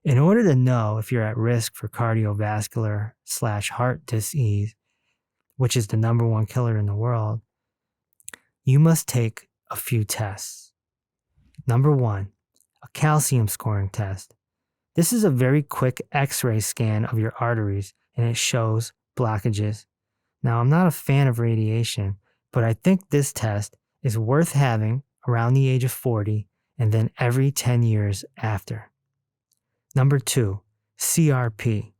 In order to know if you're at risk for cardiovascular/heart disease, which is the number one killer in the world, you must take a few tests. Number 1, a calcium scoring test. This is a very quick X-ray scan of your arteries, and it shows blockages. Now, I'm not a fan of radiation, but I think this test is worth having around the age of 40 and then every 10 years after. Number 2, CRP.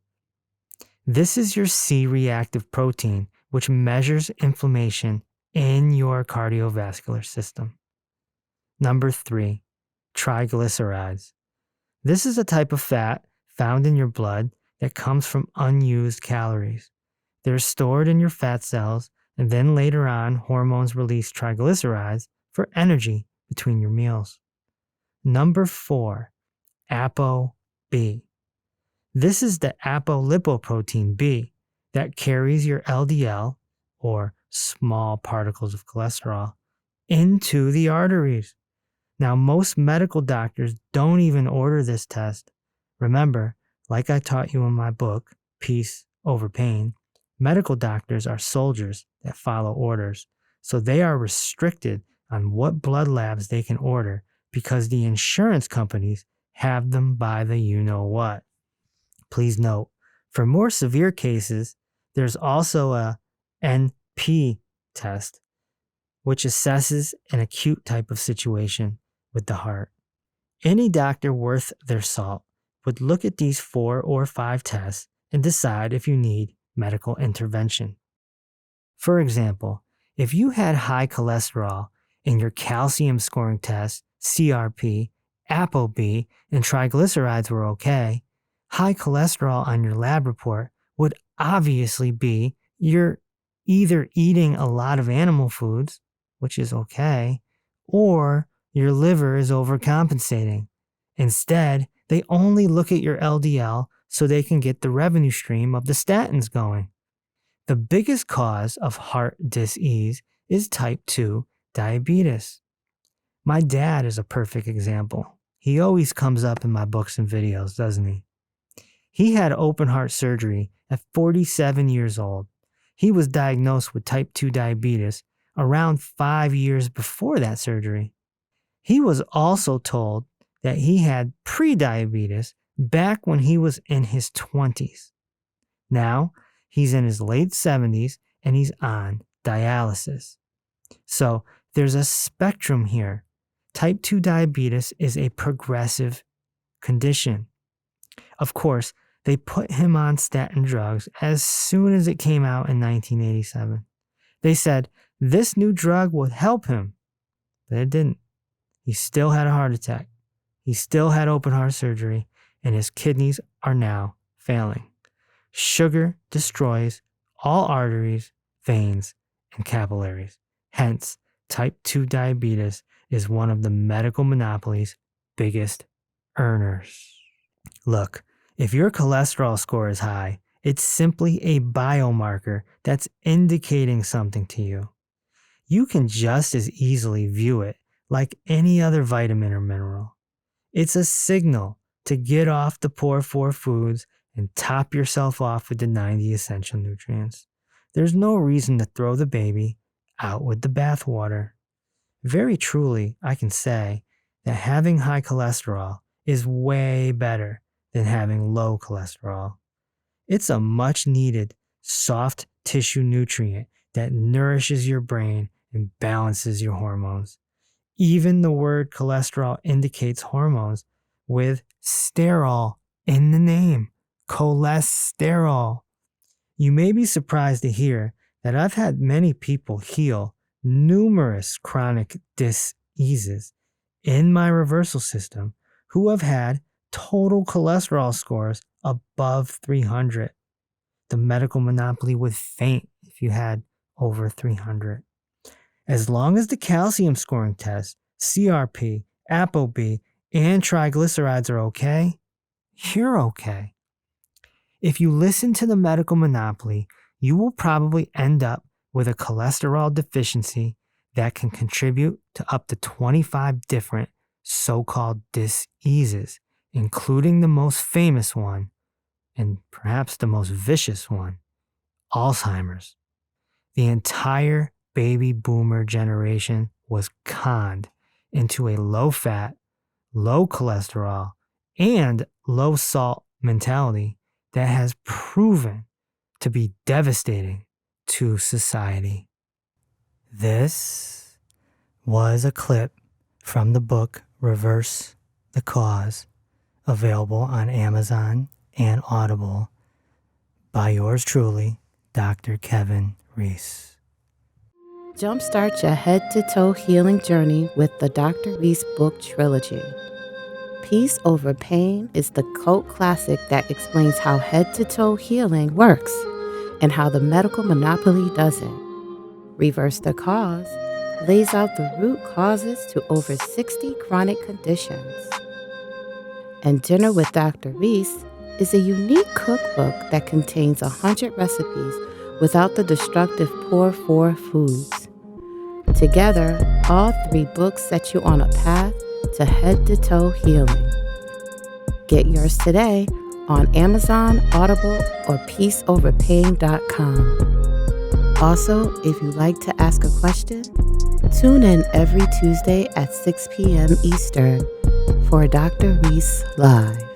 This is your C-reactive protein, which measures inflammation in your cardiovascular system. Number 3, triglycerides. This is a type of fat found in your blood that comes from unused calories. They're stored in your fat cells, and then later on, hormones release triglycerides for energy between your meals. Number 4, ApoB. This is the apolipoprotein B that carries your LDL, or small particles of cholesterol, into the arteries. Now, most medical doctors don't even order this test. Remember, like I taught you in my book, Peace Over Pain, medical doctors are soldiers that follow orders, so they are restricted on what blood labs they can order because the insurance companies have them by the you-know-what. Please note, for more severe cases, there's also a NP test, which assesses an acute type of situation with the heart. Any doctor worth their salt would look at these 4 or 5 tests and decide if you need medical intervention. For example, if you had high cholesterol and your calcium scoring test, CRP, ApoB, and triglycerides were okay, high cholesterol on your lab report would obviously be you're either eating a lot of animal foods, which is okay, or your liver is overcompensating. Instead, they only look at your LDL so they can get the revenue stream of the statins going. The biggest cause of heart disease is type 2 diabetes. My dad is a perfect example. He always comes up in my books and videos, doesn't he? He had open heart surgery at 47 years old. He was diagnosed with type 2 diabetes around 5 years before that surgery. He was also told that he had prediabetes back when he was in his 20s. Now, he's in his late 70s and he's on dialysis. So there's a spectrum here. Type 2 diabetes is a progressive condition. Of course, they put him on statin drugs as soon as it came out in 1987. They said this new drug would help him, but it didn't. He still had a heart attack. He still had open heart surgery, and his kidneys are now failing. Sugar destroys all arteries, veins, and capillaries. Hence, type 2 diabetes is one of the medical monopoly's biggest earners. Look, if your cholesterol score is high, it's simply a biomarker that's indicating something to you. You can just as easily view it like any other vitamin or mineral. It's a signal to get off the poor 4 foods and top yourself off with the 90 essential nutrients. There's no reason to throw the baby out with the bathwater. Very truly, I can say that having high cholesterol is way better than having low cholesterol. It's a much needed soft tissue nutrient that nourishes your brain and balances your hormones. Even the word cholesterol indicates hormones with sterol in the name, cholesterol. You may be surprised to hear that I've had many people heal numerous chronic diseases in my reversal system who have had total cholesterol scores above 300. The medical monopoly would faint if you had over 300. As long as the calcium scoring test, CRP, ApoB, and triglycerides are okay, you're okay. If you listen to the medical monopoly, you will probably end up with a cholesterol deficiency that can contribute to up to 25 different so-called diseases, including the most famous one and perhaps the most vicious one, Alzheimer's. The entire baby boomer generation was conned into a low-fat, low cholesterol, and low-salt mentality that has proven to be devastating to society. This was a clip from the book Reverse the Cause, available on Amazon and Audible by yours truly, Dr. Kevin Reese. Jumpstart your head-to-toe healing journey with the Dr. Reese book trilogy. Peace Over Pain is the cult classic that explains how head-to-toe healing works and how the medical monopoly doesn't. Reverse the Cause lays out the root causes to over 60 chronic conditions. And Dinner with Dr. Reese is a unique cookbook that contains 100 recipes without the destructive poor four foods. Together, all 3 books set you on a path to head-to-toe healing. Get yours today on Amazon, Audible, or peaceoverpain.com. Also, if you'd like to ask a question, tune in every Tuesday at 6 p.m. Eastern for Dr. Reese Live.